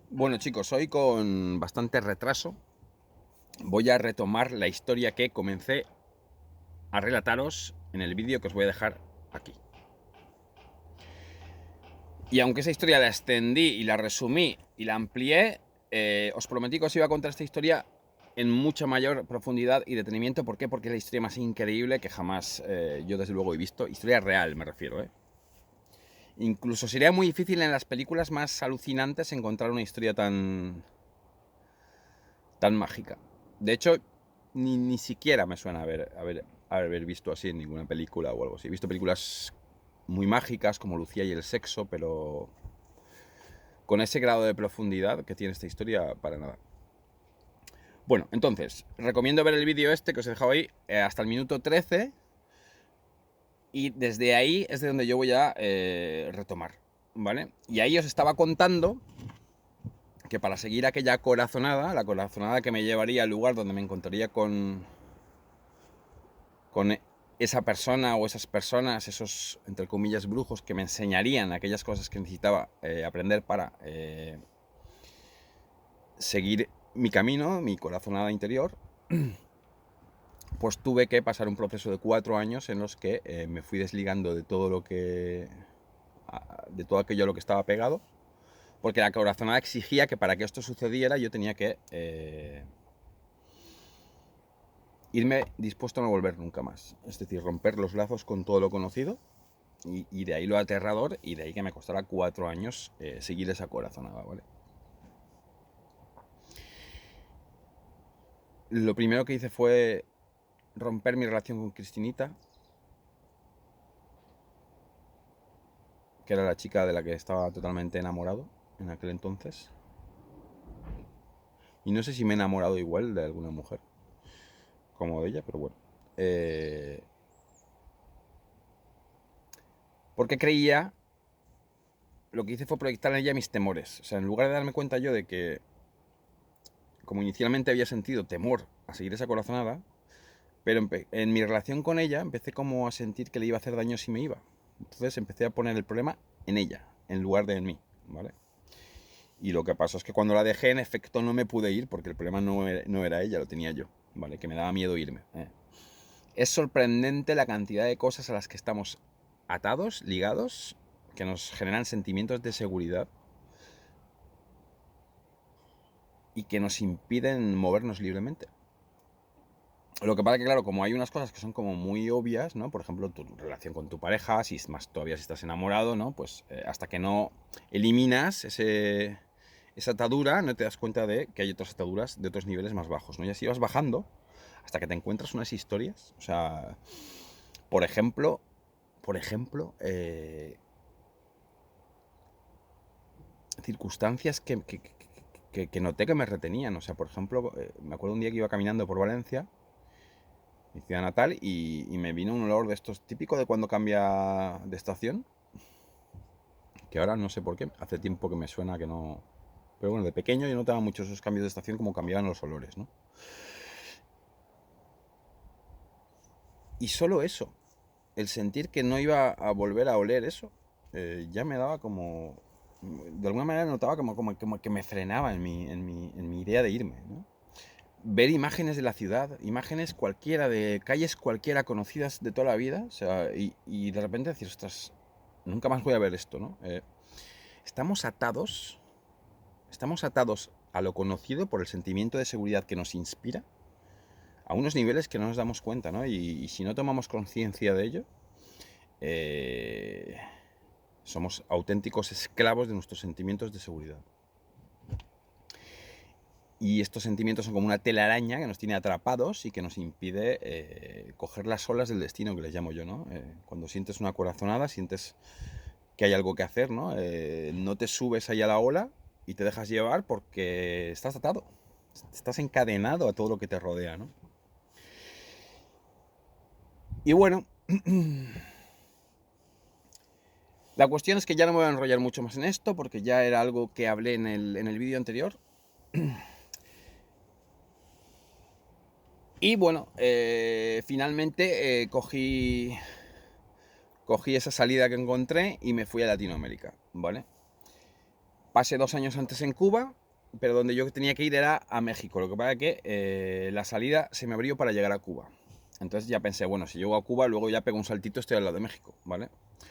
Bueno chicos, hoy con bastante retraso voy a retomar la historia que comencé a relataros en el vídeo que os voy a dejar aquí. Y aunque esa historia la extendí y la resumí y la amplié, os prometí que os iba a contar esta historia en mucha mayor profundidad y detenimiento. ¿Por qué? Porque es la historia más increíble que jamás yo desde luego he visto. Historia real me refiero, ¿eh? Incluso sería muy difícil en las películas más alucinantes encontrar una historia tan mágica. De hecho, ni siquiera me suena haber visto así en ninguna película o algo así. He visto películas muy mágicas como Lucía y el sexo, pero con ese grado de profundidad que tiene esta historia, para nada. Bueno, entonces, recomiendo ver el vídeo este que os he dejado ahí hasta el minuto 13 y desde ahí es de donde yo voy a retomar, ¿vale? Y ahí os estaba contando que para seguir aquella corazonada, la corazonada que me llevaría al lugar donde me encontraría con esa persona o esas personas, esos, entre comillas, brujos que me enseñarían aquellas cosas que necesitaba aprender para seguir mi camino, mi corazonada interior, pues tuve que pasar un proceso de 4 años en los que me fui desligando de todo lo que... de todo aquello a lo que estaba pegado, porque la corazonada exigía que para que esto sucediera yo tenía que irme dispuesto a no volver nunca más. Es decir, romper los lazos con todo lo conocido. Y de ahí lo aterrador y de ahí que me costara 4 años seguir esa corazonada, ¿vale? Lo primero que hice fue romper mi relación con Cristinita, que era la chica de la que estaba totalmente enamorado en aquel entonces. Y no sé si me he enamorado igual de alguna mujer como de ella, pero bueno. Porque creía, lo que hice fue proyectar en ella mis temores. O sea, en lugar de darme cuenta yo de que, como inicialmente había sentido temor a seguir esa corazonada, pero en mi relación con ella empecé como a sentir que le iba a hacer daño si me iba. Entonces empecé a poner el problema en ella, en lugar de en mí, ¿vale? Y lo que pasó es que cuando la dejé, en efecto, no me pude ir porque el problema no era ella, lo tenía yo, ¿vale? Que me daba miedo irme. Es sorprendente la cantidad de cosas a las que estamos atados, ligados, que nos generan sentimientos de seguridad y que nos impiden movernos libremente. Lo que pasa es que, claro, como hay unas cosas que son como muy obvias, ¿no? Por ejemplo, tu relación con tu pareja, si es más todavía si estás enamorado, ¿no? Pues hasta que no eliminas esa atadura, no te das cuenta de que hay otras ataduras de otros niveles más bajos, ¿no? Y así vas bajando hasta que te encuentras unas historias. O sea, por ejemplo, por ejemplo, circunstancias que noté que me retenían. O sea, por ejemplo, me acuerdo un día que iba caminando por Valencia, mi ciudad natal, y me vino un olor de estos típico de cuando cambia de estación, que ahora no sé por qué, hace tiempo que me suena que no... Pero bueno, de pequeño yo notaba mucho esos cambios de estación, como cambiaban los olores, ¿no? Y solo eso, el sentir que no iba a volver a oler eso, ya me daba como... De alguna manera notaba como que me frenaba en mi idea de irme, ¿no? Ver imágenes de la ciudad, imágenes cualquiera, de calles cualquiera conocidas de toda la vida, o sea, y de repente decir, ostras, nunca más voy a ver esto, ¿no? Estamos atados, estamos atados a lo conocido por el sentimiento de seguridad que nos inspira, a unos niveles que no nos damos cuenta, ¿no? Y si no tomamos conciencia de ello, eh, somos auténticos esclavos de nuestros sentimientos de seguridad. Y estos sentimientos son como una telaraña que nos tiene atrapados y que nos impide coger las olas del destino, que les llamo yo, ¿no? Cuando sientes una corazonada, sientes que hay algo que hacer, ¿no? No te subes ahí a la ola y te dejas llevar porque estás atado, estás encadenado a todo lo que te rodea, ¿no? Y bueno, la cuestión es que ya no me voy a enrollar mucho más en esto porque ya era algo que hablé en el vídeo anterior. Y bueno, finalmente cogí esa salida que encontré y me fui a Latinoamérica, ¿vale? Pasé 2 años antes en Cuba, pero donde yo tenía que ir era a México. Lo que pasa es que la salida se me abrió para llegar a Cuba. Entonces ya pensé, bueno, si llego a Cuba, luego ya pego un saltito, estoy al lado de México, ¿vale?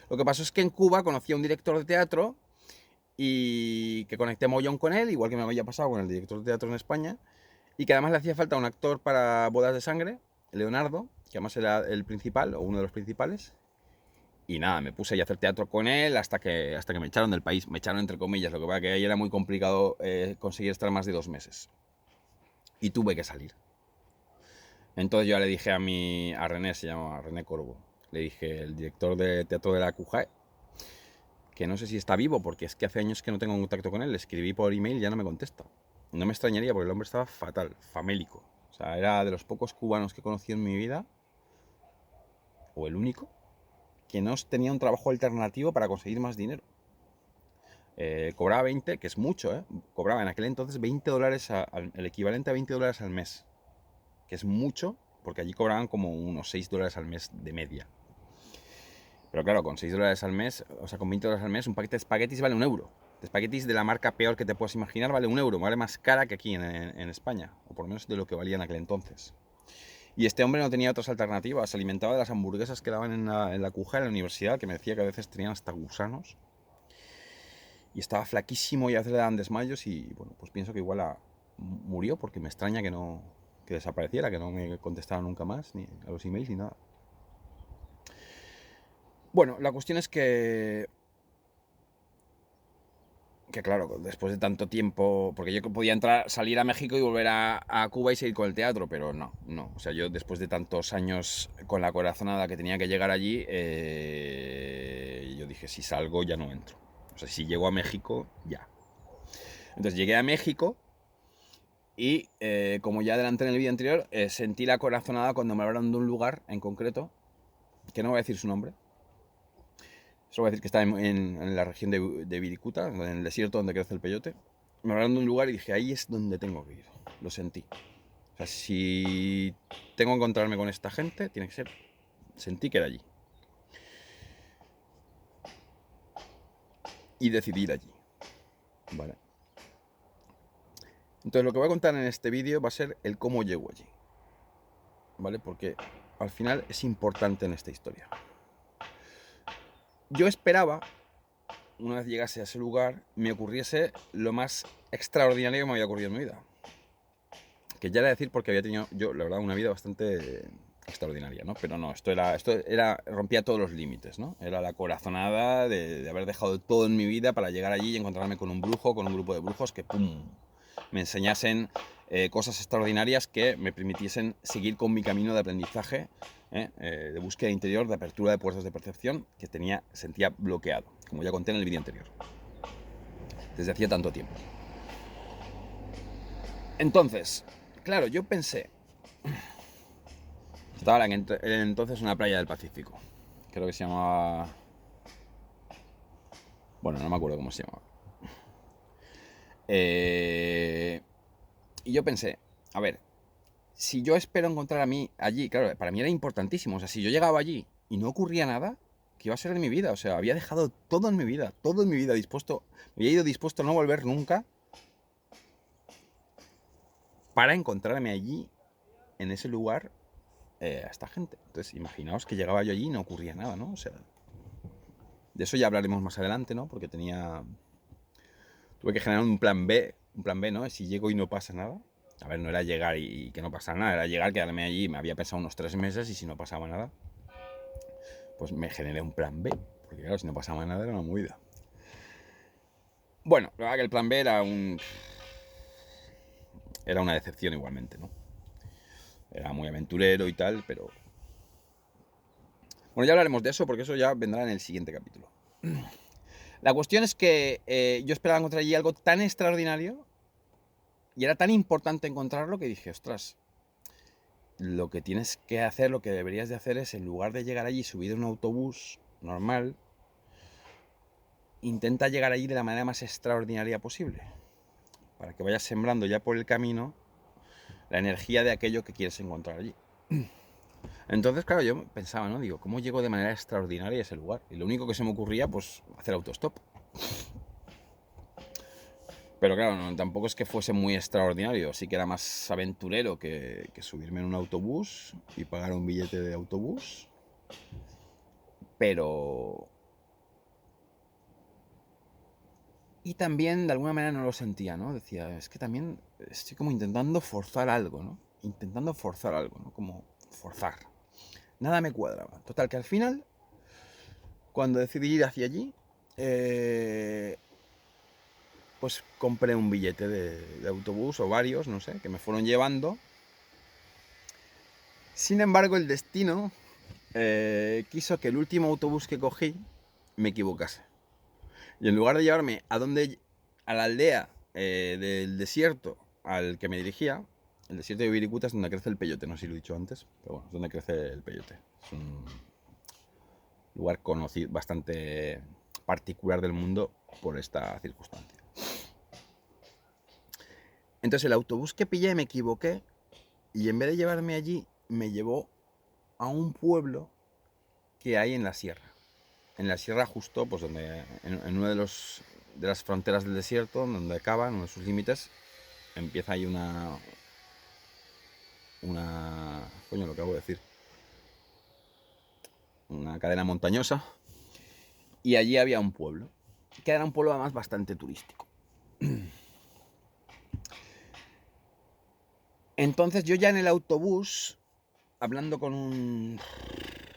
Lo que pasó es que en Cuba conocí a un director de teatro y que conecté mogollón con él, igual que me había pasado con el director de teatro en España, y que además le hacía falta un actor para Bodas de Sangre, Leonardo, que además era el principal, o uno de los principales. Y nada, me puse a hacer teatro con él hasta que me echaron del país. Me echaron entre comillas, lo que pasa que ahí era muy complicado conseguir estar más de 2 meses. Y tuve que salir. Entonces yo le dije a René, se llama René Corvo, le dije, el director de teatro de la CUJAE, que no sé si está vivo, porque es que hace años que no tengo contacto con él. Le escribí por email y ya no me contesta. No me extrañaría, porque el hombre estaba fatal, famélico. O sea, era de los pocos cubanos que he conocido en mi vida, o el único, que no tenía un trabajo alternativo para conseguir más dinero. Cobraba 20, que es mucho, cobraba en aquel entonces $20, el equivalente a $20 al mes, que es mucho, porque allí cobraban como unos $6 al mes de media. Pero claro, con $6 al mes, o sea, con $20 al mes, un paquete de espaguetis vale €1. De espaguetis de la marca peor que te puedas imaginar vale €1, vale más cara que aquí en España, o por lo menos de lo que valía en aquel entonces. Y este hombre no tenía otras alternativas, se alimentaba de las hamburguesas que daban en la cuja de la universidad, que me decía que a veces tenían hasta gusanos. Y estaba flaquísimo y a veces le daban desmayos y bueno, pues pienso que igual murió, porque me extraña que desapareciera, que no me contestara nunca más, ni a los emails ni nada. Bueno, la cuestión es que claro, después de tanto tiempo, porque yo podía salir a México y volver a Cuba y seguir con el teatro, pero no. O sea, yo después de tantos años con la corazonada que tenía que llegar allí, yo dije, si salgo ya no entro. O sea, si llego a México, ya. Entonces llegué a México y, como ya adelanté en el vídeo anterior, sentí la corazonada cuando me hablaron de un lugar en concreto, que no voy a decir su nombre. Solo voy a decir que está en la región de Viricuta, en el desierto donde crece el peyote. Me hablaron de un lugar y dije, ahí es donde tengo que ir. Lo sentí. O sea, si tengo que encontrarme con esta gente, tiene que ser... Sentí que era allí. Y decidí ir allí. Vale. Entonces lo que voy a contar en este vídeo va a ser el cómo llego allí. ¿Vale? Porque al final es importante en esta historia. Yo esperaba, una vez llegase a ese lugar, me ocurriese lo más extraordinario que me había ocurrido en mi vida. Que ya era decir, porque había tenido yo, la verdad, una vida bastante extraordinaria, ¿no? Pero no, esto rompía todos los límites, ¿no? Era la corazonada de haber dejado todo en mi vida para llegar allí y encontrarme con un brujo, con un grupo de brujos que, ¡pum!, me enseñasen cosas extraordinarias que me permitiesen seguir con mi camino de aprendizaje, de búsqueda interior, de apertura de puertas de percepción que sentía bloqueado, como ya conté en el vídeo anterior, desde hacía tanto tiempo. Entonces, claro, yo pensé, estaba entonces en una playa del Pacífico, creo que se llamaba... Bueno, no me acuerdo cómo se llamaba. Y yo pensé, a ver, si yo espero encontrar a mí allí, claro, para mí era importantísimo, o sea, si yo llegaba allí y no ocurría nada, ¿qué iba a ser de mi vida? O sea, había dejado todo en mi vida dispuesto, me había ido dispuesto a no volver nunca para encontrarme allí, en ese lugar, a esta gente. Entonces, imaginaos que llegaba yo allí y no ocurría nada, ¿no? O sea, de eso ya hablaremos más adelante, ¿no? Porque tuve que generar un plan B, ¿no? Si llego y no pasa nada. A ver, no era llegar y que no pasara nada, era llegar, quedarme allí. Me había pensado unos 3 meses y si no pasaba nada, pues me generé un plan B. Porque claro, si no pasaba nada era una movida. Bueno, la verdad que el plan B era una decepción igualmente, ¿no? Era muy aventurero y tal, pero... Bueno, ya hablaremos de eso porque eso ya vendrá en el siguiente capítulo. La cuestión es que yo esperaba encontrar allí algo tan extraordinario y era tan importante encontrarlo que dije, ostras, lo que tienes que hacer, lo que deberías de hacer es, en lugar de llegar allí subir en un autobús normal, intenta llegar allí de la manera más extraordinaria posible, para que vayas sembrando ya por el camino la energía de aquello que quieres encontrar allí. Entonces, claro, yo pensaba, ¿no? Digo, ¿cómo llego de manera extraordinaria a ese lugar? Y lo único que se me ocurría, pues, hacer autostop. Pero claro, tampoco es que fuese muy extraordinario, sí que era más aventurero que subirme en un autobús y pagar un billete de autobús. Pero... Y también de alguna manera no lo sentía, ¿no? Decía, es que también estoy como intentando forzar algo, ¿no? Intentando forzar algo, ¿no? Como forzar. Nada me cuadraba. Total, que al final, cuando decidí ir hacia allí, pues compré un billete de autobús o varios, no sé, que me fueron llevando. Sin embargo, el destino quiso que el último autobús que cogí me equivocase. Y en lugar de llevarme a la aldea del desierto al que me dirigía, el desierto de Wirikuta es donde crece el peyote, no sé si lo he dicho antes, pero bueno, es donde crece el peyote. Es un lugar conocido, bastante particular del mundo por esta circunstancia. Entonces el autobús que pillé me equivoqué y en vez de llevarme allí, me llevó a un pueblo que hay en la sierra. En la sierra justo, pues donde, en uno de las fronteras del desierto, donde acaba, en uno de sus límites, empieza ahí coño, lo acabo de decir, una cadena montañosa, y allí había un pueblo, que era un pueblo además bastante turístico. Entonces yo ya en el autobús, hablando con un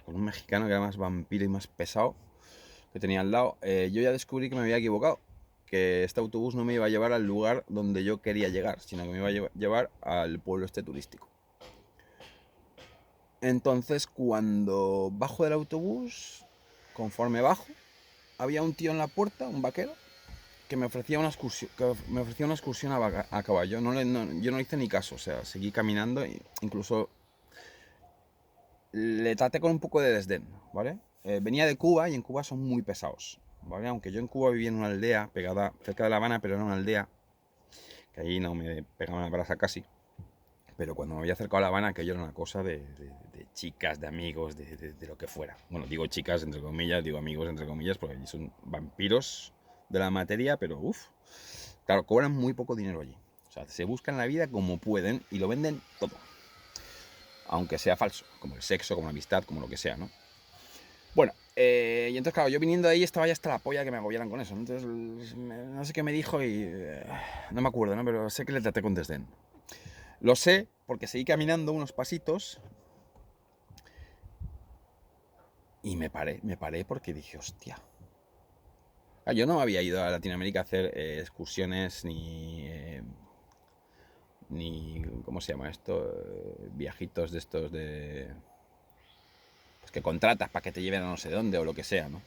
mexicano que era más vampiro y más pesado, que tenía al lado, yo ya descubrí que me había equivocado, que este autobús no me iba a llevar al lugar donde yo quería llegar, sino que me iba a llevar al pueblo este turístico. Entonces cuando bajo del autobús, conforme bajo, había un tío en la puerta, un vaquero, que me ofrecía una excursión a caballo. Yo no hice ni caso, o sea, seguí caminando e incluso le traté con un poco de desdén, ¿vale? Venía de Cuba y en Cuba son muy pesados, ¿vale? Aunque yo en Cuba vivía en una aldea pegada cerca de La Habana, pero era una aldea que ahí no me pegaba una brasa casi. Pero cuando me había acercado a La Habana, aquello era una cosa de chicas, de amigos, de lo que fuera. Bueno, digo chicas entre comillas, digo amigos entre comillas, porque allí son vampiros de la materia, pero uff. Claro, cobran muy poco dinero allí. O sea, se buscan la vida como pueden y lo venden todo. Aunque sea falso, como el sexo, como la amistad, como lo que sea, ¿no? Bueno, y entonces, claro, yo viniendo de ahí estaba ya hasta la polla que me agobiaran con eso. Entonces, no sé qué me dijo y no me acuerdo, ¿no? Pero sé que le traté con desdén. Lo sé porque seguí caminando unos pasitos y me paré porque dije, hostia. Yo no había ido a Latinoamérica a hacer excursiones ni, ¿cómo se llama esto? Viajitos de estos pues que contratas para que te lleven a no sé dónde o lo que sea, ¿no?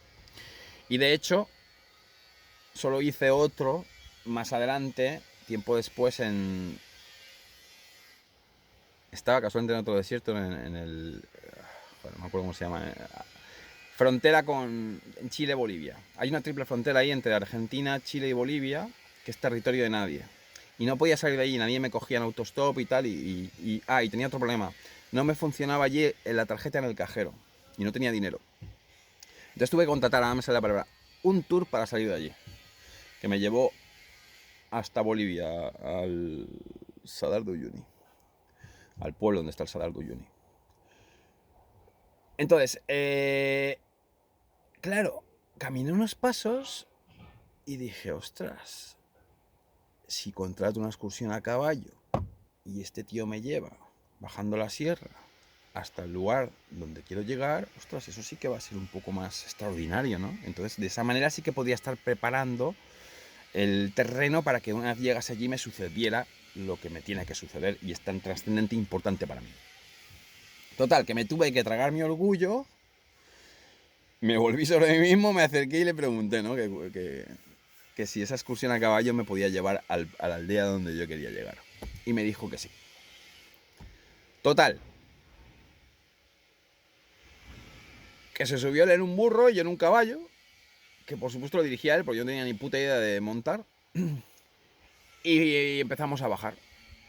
Y de hecho, solo hice otro más adelante, tiempo después estaba casualmente en otro desierto, en el... Bueno, no me acuerdo cómo se llama. Frontera con Chile-Bolivia. Hay una triple frontera ahí entre Argentina, Chile y Bolivia, que es territorio de nadie. Y no podía salir de allí, nadie me cogía en autostop y tal. Y tenía otro problema. No me funcionaba allí la tarjeta en el cajero. Y no tenía dinero. Entonces tuve que contratar, ahora me sale la palabra, un tour para salir de allí. Que me llevó hasta Bolivia, al Salar de Uyuni. Al pueblo donde está el Salar de Uyuni. Entonces, claro, caminé unos pasos y dije, ostras, si contrato una excursión a caballo y este tío me lleva bajando la sierra hasta el lugar donde quiero llegar, ostras, eso sí que va a ser un poco más extraordinario, ¿no? Entonces, de esa manera sí que podría estar preparando el terreno para que una vez llegase allí me sucediera lo que me tiene que suceder y es tan trascendente e importante para mí. Total, que me tuve que tragar mi orgullo, me volví sobre mí mismo, me acerqué y le pregunté, ¿no? Que si esa excursión a caballo me podía llevar a la aldea donde yo quería llegar. Y me dijo que sí. Total, que se subió él en un burro y yo en un caballo, que por supuesto lo dirigía él, porque yo no tenía ni puta idea de montar. Y empezamos a bajar.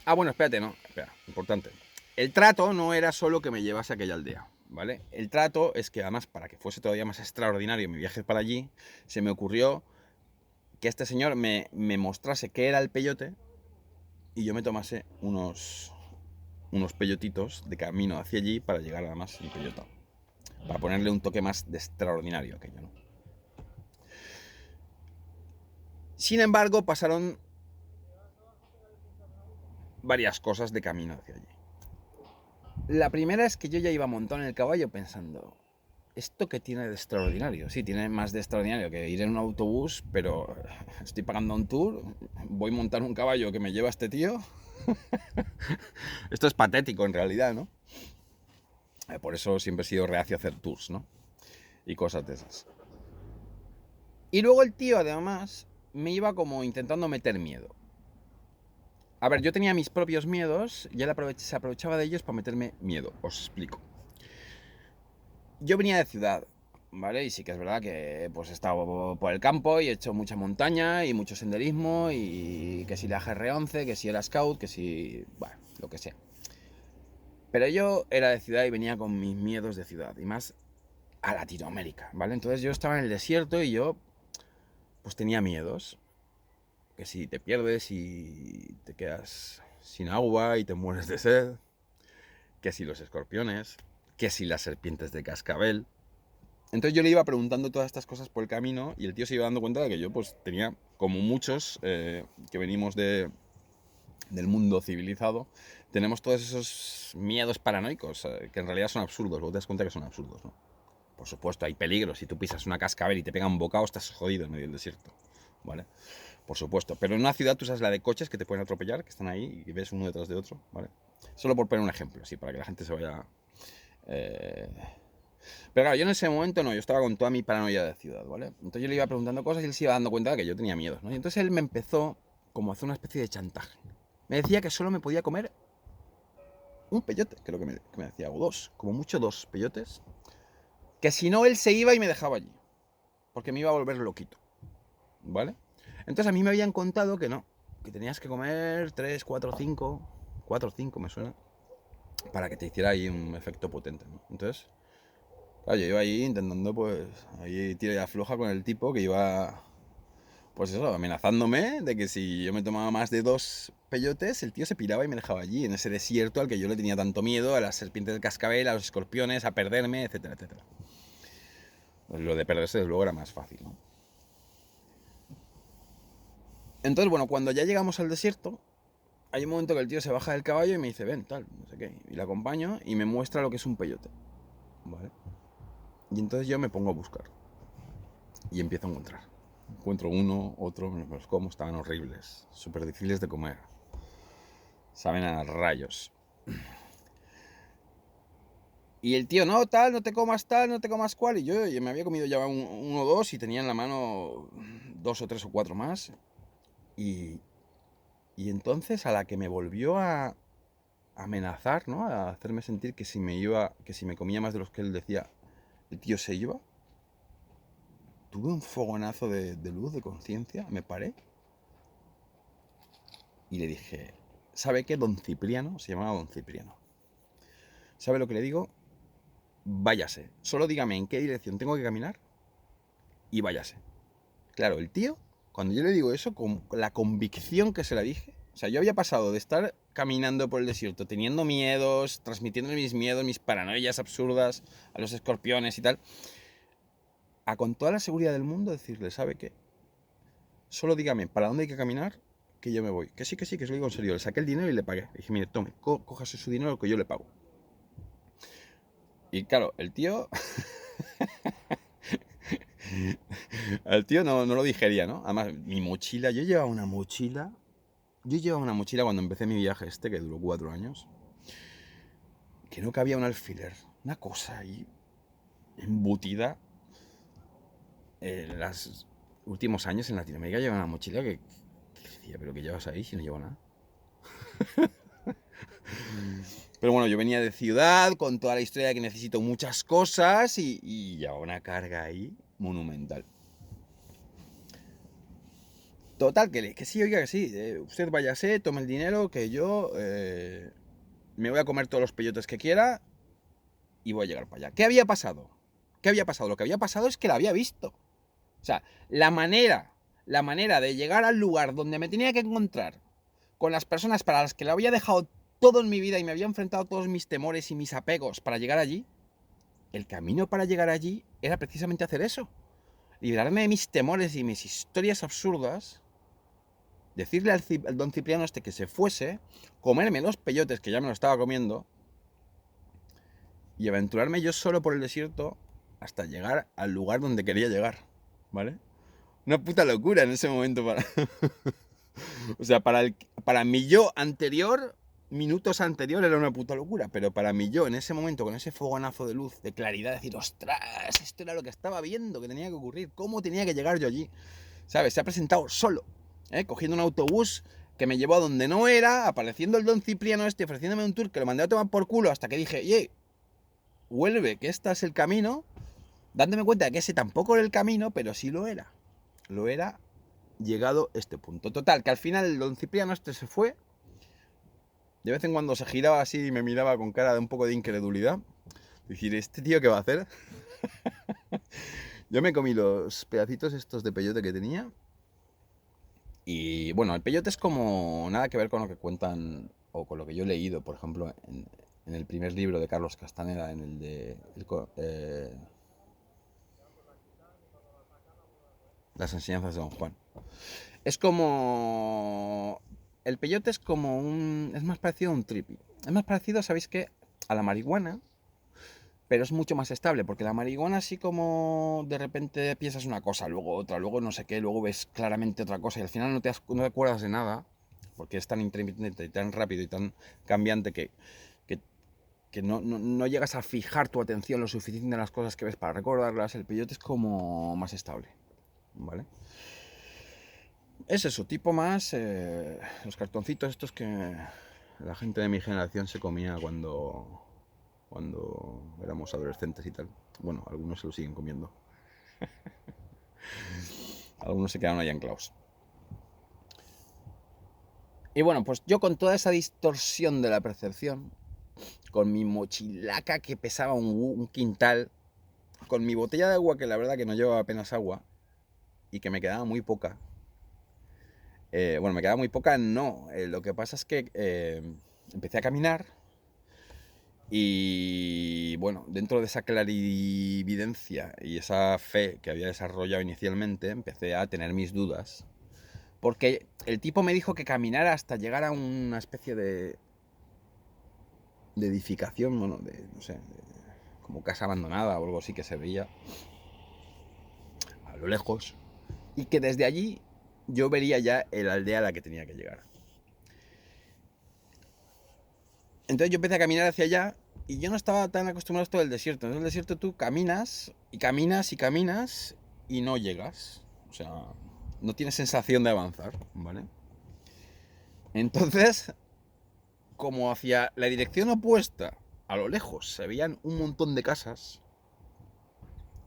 Ah, bueno, espérate, no, espera, importante. El trato no era solo que me llevase a aquella aldea, ¿vale? El trato es que además, para que fuese todavía más extraordinario mi viaje para allí, se me ocurrió que este señor me mostrase qué era el peyote y yo me tomase unos peyotitos de camino hacia allí para llegar además en peyota, para ponerle un toque más de extraordinario a aquello, ¿no? Sin embargo, pasaron varias cosas de camino hacia allí. La primera es que yo ya iba montado en el caballo pensando, ¿esto qué tiene de extraordinario? Sí, tiene más de extraordinario que ir en un autobús, pero estoy pagando un tour, voy a montar un caballo que me lleva este tío. Esto es patético en realidad, ¿no? Por eso siempre he sido reacio a hacer tours, ¿no? Y cosas de esas. Y luego el tío, además, me iba como intentando meter miedo. A ver, yo tenía mis propios miedos y él se aprovechaba de ellos para meterme miedo. Os explico. Yo venía de ciudad, ¿vale? Y sí que es verdad que pues he estado por el campo y he hecho mucha montaña y mucho senderismo y que si la GR11, que si era scout, que si... bueno, lo que sea. Pero yo era de ciudad y venía con mis miedos de ciudad y más a Latinoamérica, ¿vale? Entonces yo estaba en el desierto y yo pues tenía miedos. Que si te pierdes y te quedas sin agua y te mueres de sed, que si los escorpiones, que si las serpientes de cascabel. Entonces yo le iba preguntando todas estas cosas por el camino y el tío se iba dando cuenta de que yo pues tenía, como muchos que venimos del mundo civilizado, tenemos todos esos miedos paranoicos que en realidad son absurdos, vos te das cuenta que son absurdos, ¿no? Por supuesto, hay peligros, si tú pisas una cascabel y te pega un bocado, estás jodido en medio del desierto, ¿vale? Por supuesto, pero en una ciudad tú sabes la de coches que te pueden atropellar, que están ahí y ves uno detrás de otro, ¿vale? Solo por poner un ejemplo, sí, para que la gente se vaya... Pero claro, yo en ese momento no, yo estaba con toda mi paranoia de ciudad, ¿vale? Entonces yo le iba preguntando cosas y él se iba dando cuenta de que yo tenía miedo, ¿no? Y entonces él me empezó como a hacer una especie de chantaje. Me decía que solo me podía comer un peyote, creo que me decía, o dos, como mucho dos peyotes, que si no él se iba y me dejaba allí, porque me iba a volver loquito, ¿vale? Entonces a mí me habían contado que no, que tenías que comer 3, 4, 5, 4 o 5 me suena, para que te hiciera ahí un efecto potente, ¿no? Entonces, claro, yo iba ahí intentando, pues, ahí tira y afloja con el tipo que iba, pues eso, amenazándome de que si yo me tomaba más de 2 peyotes, el tío se piraba y me dejaba allí, en ese desierto al que yo le tenía tanto miedo, a las serpientes del cascabel, a los escorpiones, a perderme, etcétera, etcétera. Pues lo de perderse, desde luego, era más fácil, ¿no? Entonces, bueno, cuando ya llegamos al desierto, hay un momento que el tío se baja del caballo y me dice, ven, tal, no sé qué. Y le acompaño y me muestra lo que es un peyote, ¿vale? Y entonces yo me pongo a buscar. Y empiezo a encontrar. Encuentro uno, otro, me los como, estaban horribles. Súper difíciles de comer. Saben a rayos. Y el tío, no, tal, no te comas cual. Y yo me había comido ya uno o dos y tenía en la mano 2 o 3 o 4 más. Y entonces a la que me volvió a amenazar, ¿no? A hacerme sentir que si me comía más de los que él decía, el tío se iba. Tuve un fogonazo de luz, de conciencia, me paré y le dije, ¿sabe qué? Don Cipriano, se llamaba Don Cipriano. ¿Sabe lo que le digo? Váyase. Solo dígame en qué dirección tengo que caminar y váyase. Claro, el tío, cuando yo le digo eso, con la convicción que se la dije, o sea, yo había pasado de estar caminando por el desierto, teniendo miedos, transmitiendo mis miedos, mis paranoias absurdas a los escorpiones y tal, a con toda la seguridad del mundo decirle, ¿sabe qué? Solo dígame para dónde hay que caminar, que yo me voy. Que sí, que se lo digo en serio. Le saqué el dinero y le pagué. Le dije, mire, tome, cójase su dinero que yo le pago. Y claro, el tío... el tío no lo digería, ¿no? Además, mi mochila, yo llevaba una mochila cuando empecé mi viaje que duró 4 años, que no cabía un alfiler. Una cosa ahí embutida. En los últimos años en Latinoamérica llevaba una mochila que decía, ¿pero qué llevas ahí si no llevo nada? Pero bueno, yo venía de ciudad con toda la historia de que necesito muchas cosas y llevaba una carga ahí monumental. Total, que sí, oiga, que sí. Usted váyase, tome el dinero, que yo me voy a comer todos los peyotes que quiera y voy a llegar para allá. ¿Qué había pasado? ¿Qué había pasado? Lo que había pasado es que la había visto. O sea, la manera la manera de llegar al lugar donde me tenía que encontrar con las personas para las que lo había dejado todo en mi vida y me había enfrentado a todos mis temores y mis apegos para llegar allí, el camino para llegar allí era precisamente hacer eso. Liberarme de mis temores y mis historias absurdas, decirle al don Cipriano este que se fuese, comerme los peyotes que ya me lo estaba comiendo y aventurarme yo solo por el desierto hasta llegar al lugar donde quería llegar, ¿vale? Una puta locura en ese momento para... O sea, para mi yo anterior, minutos anterior era una puta locura, pero para mi yo en ese momento, con ese fogonazo de luz, de claridad, decir, ostras, esto era lo que estaba viendo, que tenía que ocurrir, cómo tenía que llegar yo allí, ¿sabes? Se ha presentado solo, cogiendo un autobús que me llevó a donde no era, apareciendo el don Cipriano este, ofreciéndome un tour que lo mandé a tomar por culo hasta que dije, oye, vuelve, que este es el camino, dándome cuenta de que ese tampoco era el camino, pero sí lo era. Lo era llegado este punto. Total, que al final el don Cipriano este se fue. De vez en cuando se giraba así y me miraba con cara de un poco de incredulidad. Decir, ¿este tío qué va a hacer? Yo me comí los pedacitos estos de peyote que tenía. Y bueno, el peyote es como nada que ver con lo que cuentan o con lo que yo he leído, por ejemplo, en el primer libro de Carlos Castaneda, en el de las enseñanzas de Don Juan. Es como... El peyote es como un... Es más parecido a un trippy. Es más parecido, ¿sabéis qué? A la marihuana, pero es mucho más estable, porque la marihuana así como de repente piensas una cosa, luego otra, luego no sé qué, luego ves claramente otra cosa y al final no te acuerdas de nada, porque es tan intermitente y tan rápido y tan cambiante que no llegas a fijar tu atención lo suficiente en las cosas que ves para recordarlas. El peyote es como más estable, ¿vale? Es eso, tipo más los cartoncitos estos que la gente de mi generación se comía cuando éramos adolescentes y tal. Bueno, algunos se lo siguen comiendo. Algunos se quedaron ahí anclados. Y bueno, pues yo con toda esa distorsión de la percepción, con mi mochilaca que pesaba un quintal, con mi botella de agua que la verdad que no llevaba apenas agua y que me quedaba muy poca. Bueno, me quedaba muy poca, no. Lo que pasa es que empecé a caminar y bueno, dentro de esa clarividencia y esa fe que había desarrollado inicialmente, empecé a tener mis dudas. Porque el tipo me dijo que caminara hasta llegar a una especie de edificación, bueno, no sé, como casa abandonada o algo así que se veía a lo lejos. Y que desde allí yo vería ya la aldea a la que tenía que llegar. Entonces yo empecé a caminar hacia allá y yo no estaba tan acostumbrado a esto del desierto. En el desierto tú caminas y caminas y caminas y no llegas. O sea, no tienes sensación de avanzar, ¿vale? Entonces, como hacia la dirección opuesta, a lo lejos, se veían un montón de casas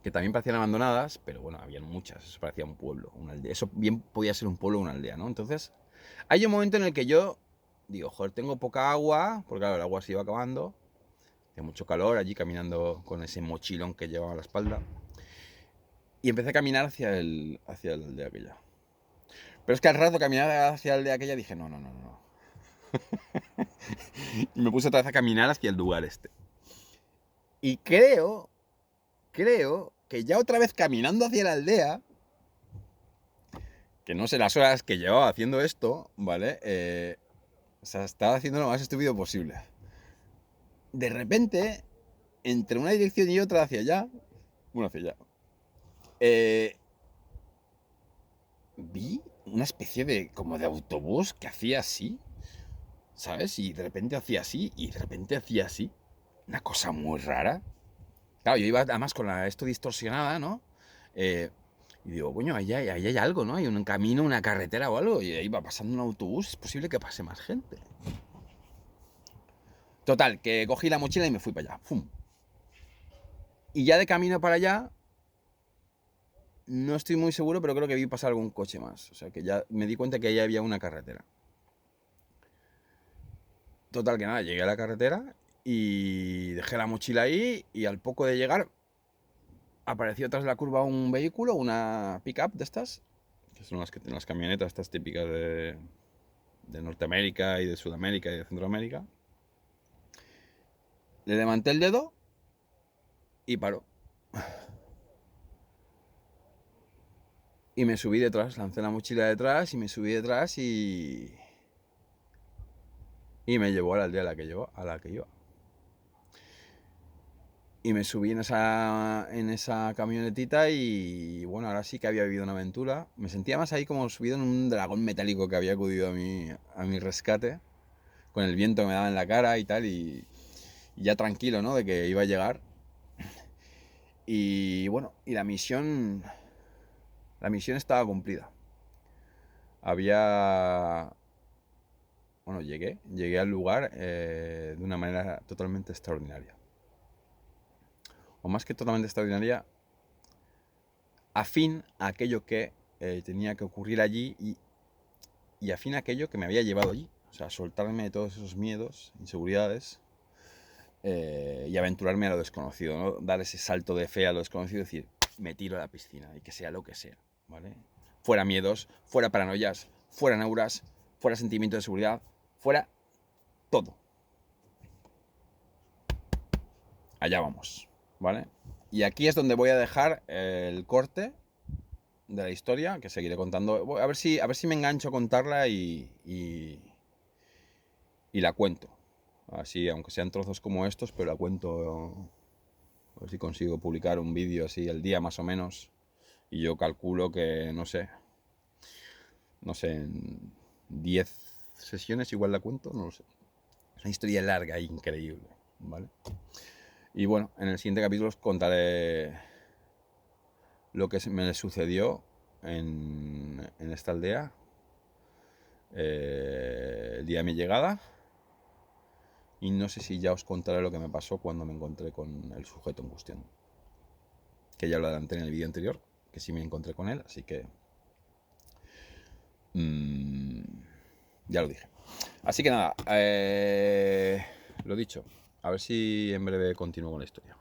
que también parecían abandonadas, pero bueno, habían muchas. Eso parecía un pueblo, una aldea. Eso bien podía ser un pueblo o una aldea, ¿no? Entonces, hay un momento en el que yo digo, joder, tengo poca agua, porque claro, el agua se iba acabando. Hacía mucho calor allí caminando con ese mochilón que llevaba a la espalda. Y empecé a caminar hacia la aldea aquella. Pero es que al rato caminar hacia la aldea aquella dije, no. Y me puse otra vez a caminar hacia el lugar este. Y creo que ya otra vez caminando hacia la aldea, que no sé las horas que llevaba haciendo esto, ¿vale? O sea, estaba haciendo lo más estúpido posible. De repente, entre una dirección y otra hacia allá, vi una especie de como de autobús que hacía así, ¿sabes? Y de repente hacía así, y de repente hacía así. Una cosa muy rara. Claro, yo iba además con esto distorsionada, ¿no? Y digo, coño, ahí hay algo, ¿no? Hay un camino, una carretera o algo, y ahí va pasando un autobús, es posible que pase más gente. Total, que cogí la mochila y me fui para allá. ¡Fum! Y ya de camino para allá, no estoy muy seguro, pero creo que vi pasar algún coche más. O sea, que ya me di cuenta que ahí había una carretera. Total, que nada, llegué a la carretera y dejé la mochila ahí y al poco de llegar apareció tras la curva un vehículo, una pick-up de estas, que son las camionetas estas típicas de Norteamérica y de Sudamérica y de Centroamérica. Le levanté el dedo y paró. Y me subí detrás, lancé la mochila detrás y me subí detrás y me llevó a la aldea a la que iba. Y me subí en esa camionetita y bueno, ahora sí que había vivido una aventura. Me sentía más ahí como subido en un dragón metálico que había acudido a mi rescate, con el viento que me daba en la cara y tal, y ya tranquilo, ¿no? De que iba a llegar. Y bueno, y la misión estaba cumplida. Bueno, llegué al lugar de una manera totalmente extraordinaria. O más que totalmente extraordinaria, afín a aquello que tenía que ocurrir allí y afín a aquello que me había llevado allí. O sea, soltarme de todos esos miedos, inseguridades y aventurarme a lo desconocido, ¿no? Dar ese salto de fe a lo desconocido y decir, me tiro a la piscina y que sea lo que sea, ¿vale? Fuera miedos, fuera paranoias, fuera neuras, fuera sentimiento de seguridad, fuera todo. Allá vamos, ¿vale? Y aquí es donde voy a dejar el corte de la historia, que seguiré contando. A ver si me engancho a contarla y la cuento. Así, aunque sean trozos como estos, pero la cuento. A ver si consigo publicar un vídeo así al día más o menos. Y yo calculo que, no sé, en 10 sesiones igual la cuento, no lo sé. Es una historia larga e increíble, ¿vale? Y bueno, en el siguiente capítulo os contaré lo que me sucedió en esta aldea el día de mi llegada. Y no sé si ya os contaré lo que me pasó cuando me encontré con el sujeto en cuestión. Que ya lo adelanté en el vídeo anterior, que sí me encontré con él, así que ya lo dije. Así que nada, lo dicho, a ver si en breve continúo con la historia.